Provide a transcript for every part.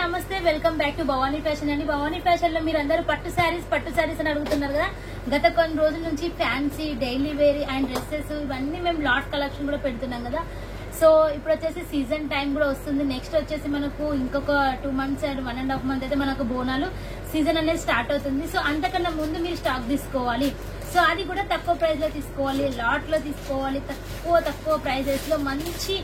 నమస్తే welcome back to Bhavani fashion అండి. Bhavani fashion లో మీరు అందరూ పట్టు శారీస్ అని అడుగుతున్నారు కదా. గత కొన్ని రోజుల నుంచి fancy, daily wear and dresses ఇవన్నీ మేము లాట్ కలెక్షన్ కూడా పెడుతున్నాం కదా. సో ఇప్పుడు వచ్చేసి సీజన్ టైం కూడా వస్తుంది. నెక్స్ట్ వచ్చేసి మనకు ఇంకొక 2 months అండ్ 1.5 months అయితే మనకు బోనాలు సీజన్ అనేది స్టార్ట్ అవుతుంది. సో అంతకన్నా ముందు మీరు స్టాక్ తీసుకోవాలి. సో అది కూడా తక్కువ ప్రైస్ లో తీసుకోవాలి, లాట్ లో తీసుకోవాలి. తక్కువ ప్రైజెస్ లో మంచి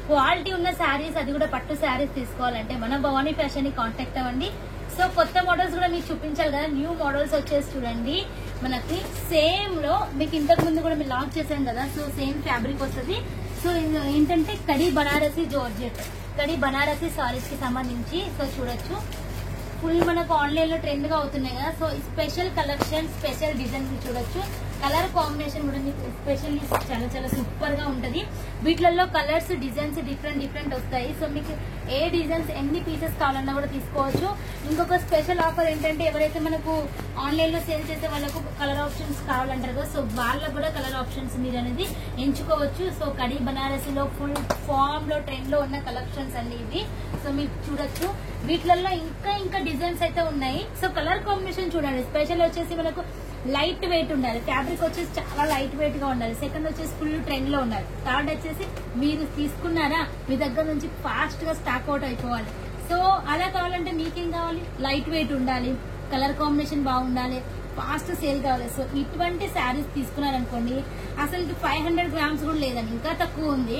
క్వాలిటీ ఉన్న శారీస్, అది కూడా పట్టు శారీస్ తీసుకోవాలంటే మన భవానీ ఫ్యాషన్ ని కాంటాక్ట్ అవ్వండి. సో కొత్త మోడల్స్ కూడా మీకు చూపించాలి కదా. న్యూ మోడల్స్ వచ్చేసి చూడండి, మనకి సేమ్ లో మీకు ఇంతకు ముందు కూడా మీరు లాంచ్ చేసాం కదా. సో సేమ్ ఫ్యాబ్రిక్ వస్తుంది. సో ఏంటంటే కడి బనారసి జార్జెట్, కడి బనారసి సారీస్ కి సంబంధించి. సో చూడొచ్చు, ఫుల్ మనకు ఆన్లైన్ లో ట్రెండ్ గా అవుతున్నాయి కదా. So special collection, special design చూడొచ్చు. కలర్ కాంబినేషన్ కూడా మీకు ఎస్పెషల్లీ చాలా సూపర్ గా ఉంటది. వీటిలలో కలర్స్, డిజైన్స్ డిఫరెంట్ వస్తాయి. సో మీకు ఏ డిజైన్స్ ఎన్ని పీసెస్ కావాలన్నా కూడా తీసుకోవచ్చు. ఇంకొక స్పెషల్ ఆఫర్ ఏంటంటే, ఎవరైతే మనకు ఆన్లైన్ లో సేల్ చేసే వాళ్ళకు కలర్ ఆప్షన్స్ కావాలంటారు కదా, సో వాళ్ళకు కూడా కలర్ ఆప్షన్స్ మీరు అనేది ఎంచుకోవచ్చు. సో కడి బనారసిలో ఫుల్ ఫామ్ లో ట్రెండ్ లో ఉన్న కలెక్షన్స్ అండి ఇవి. సో మీకు చూడొచ్చు, వీటిలలో ఇంకా డిజైన్స్ అయితే ఉన్నాయి. సో కలర్ కాంబినేషన్ చూడండి. స్పెషల్ వచ్చేసి మనకు లైట్ వెయిట్ ఉండాలి, ఫ్యాబ్రిక్ వచ్చేసి చాలా లైట్ వెయిట్ గా ఉండాలి. సెకండ్ వచ్చేసి ఫుల్ ట్రెండ్ లో ఉండాలి. థర్డ్ వచ్చేసి మీరు తీసుకున్నారా, మీ దగ్గర నుంచి ఫాస్ట్ గా స్టాక్ అవుట్ అయిపోవాలి. సో అలా కావాలంటే మీకేం కావాలి, లైట్ వెయిట్ ఉండాలి, కలర్ కాంబినేషన్ బాగుండాలి, ఫాస్ట్ సేల్ కావాలి. సో ఇటువంటి శారీస్ తీసుకున్నారనుకోండి, అసలు 500 grams కూడా లేదండి, ఇంకా తక్కువ ఉంది.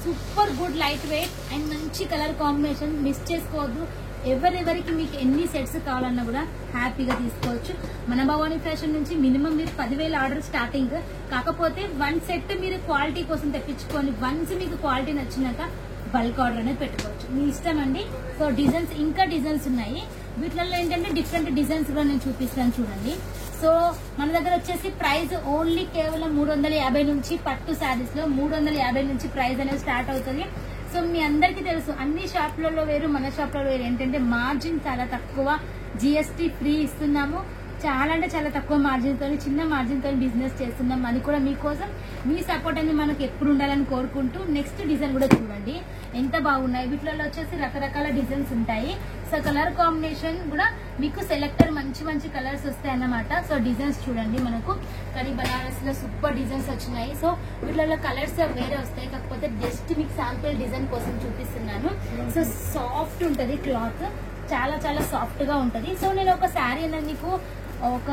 Super good light weight and మంచి కలర్ కాంబినేషన్. మిస్ చేసుకోవద్దు. ఎవరెవరికి మీకు ఎన్ని సెట్స్ కావాలన్నా కూడా హ్యాపీగా తీసుకోవచ్చు. మన భవానీ ఫ్యాషన్ నుంచి మినిమం మీరు 10,000 ఆర్డర్ స్టార్టింగ్. కాకపోతే 1 సెట్ మీరు క్వాలిటీ కోసం తెప్పించుకొని, వన్స్ మీకు క్వాలిటీ నచ్చినాక బల్క్ ఆర్డర్ అనేది పెట్టుకోవచ్చు, మీ ఇష్టం అండి. సో డిజైన్స్, ఇంకా డిజైన్స్ ఉన్నాయి. వీటిలో ఏంటంటే డిఫరెంట్ డిజైన్స్ కూడా నేను చూపిస్తాను చూడండి. సో మన దగ్గర వచ్చేసి ప్రైస్ ఓన్లీ కేవలం 350 నుంచి, పట్టు శారీస్ లో 350 నుంచి ప్రైస్ అనేది స్టార్ట్ అవుతుంది. సో మీ అందరికీ తెలుసు, అన్ని షాప్లలో వేరు, మన షాప్లలో వేరు. ఏంటంటే మార్జిన్ చాలా తక్కువ, GST ఫ్రీ ఇస్తున్నాము. చాలా అంటే చాలా తక్కువ మార్జిన్ తో, చిన్న మార్జిన్ తో బిజినెస్ చేస్తున్నాం. అది కూడా మీకోసం, మీ సపోర్ట్ అనేది మనకు ఎప్పుడు ఉండాలని కోరుకుంటూ, నెక్స్ట్ డిజైన్ కూడా చూడండి ఎంత బాగున్నాయి. వీటిలో వచ్చేసి రకరకాల డిజైన్స్ ఉంటాయి. సో కలర్ కాంబినేషన్ కూడా మీకు సెలెక్టర్ మంచి కలర్స్ వస్తాయి అన్నమాట. సో డిజైన్స్ చూడండి, మనకు కడి బనారస్ లో సూపర్ డిజైన్స్ వచ్చినాయి. సో వీటిలో కలర్స్ వేరే వస్తాయి, కాకపోతే జస్ట్ మీకు శాంపుల్ డిజైన్ కోసం చూపిస్తున్నాను. సో సాఫ్ట్ ఉంటది క్లాత్, చాలా సాఫ్ట్ గా ఉంటది. సో నేను ఒక శారీ అనేది మీకు ఒక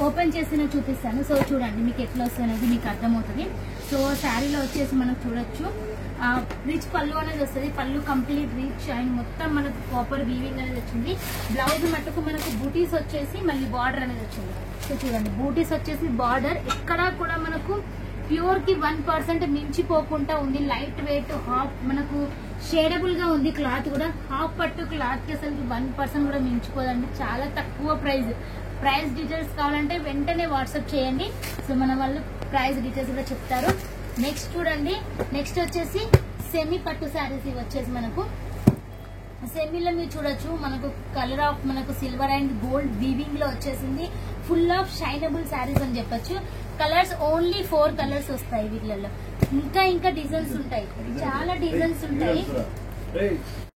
ఓపెన్ చేసి నేను చూపిస్తాను. సో చూడండి మీకు ఎట్లా వస్తుంది అనేది మీకు అర్థమవుతుంది. సో శారీలో వచ్చేసి మనకు చూడొచ్చు, రిచ్ పళ్ళు అనేది వస్తుంది. పళ్ళు కంప్లీట్ రిచ్ అండ్ మొత్తం మనకు కాపర్ వీవింగ్ అనేది వచ్చింది. బ్లౌజ్ మట్టుకు మనకు బూటీస్ వచ్చేసి మళ్ళీ బార్డర్ అనేది వచ్చింది. సో చూడండి, బూటీస్ వచ్చేసి బార్డర్ ఎక్కడా కూడా మనకు ప్యూర్ కి 1% మించిపోకుండా ఉంది. లైట్ వెయిట్, హాఫ్ మనకు షేడబుల్ గా ఉంది. క్లాత్ కూడా హాఫ్ పట్టు క్లాత్ కి అసలు 1% కూడా మించిపోదండి. చాలా తక్కువ ప్రైస్. ప్రైస్ డీటెయిల్స్ కావాలంటే వెంటనే వాట్సాప్ చేయండి. సో మన వాళ్ళు ప్రైస్ డీటెయిల్స్ కూడా చెప్తారు. నెక్స్ట్ చూడండి, నెక్స్ట్ వచ్చేసి సెమీ పట్టు శారీస్. ఇవి వచ్చేసి మనకు సెమీలో మీరు చూడొచ్చు, మనకు కలర్ ఆఫ్ మనకు సిల్వర్ అండ్ గోల్డ్ వీవింగ్ లో వచ్చేసింది. ఫుల్ ఆఫ్ షైనబుల్ శారీస్ అని చెప్పొచ్చు. కలర్స్ ఓన్లీ 4 కలర్స్ వస్తాయి వీటిలలో. ఇంకా డిజైన్స్ ఉంటాయి, చాలా డిజైన్స్ ఉంటాయి.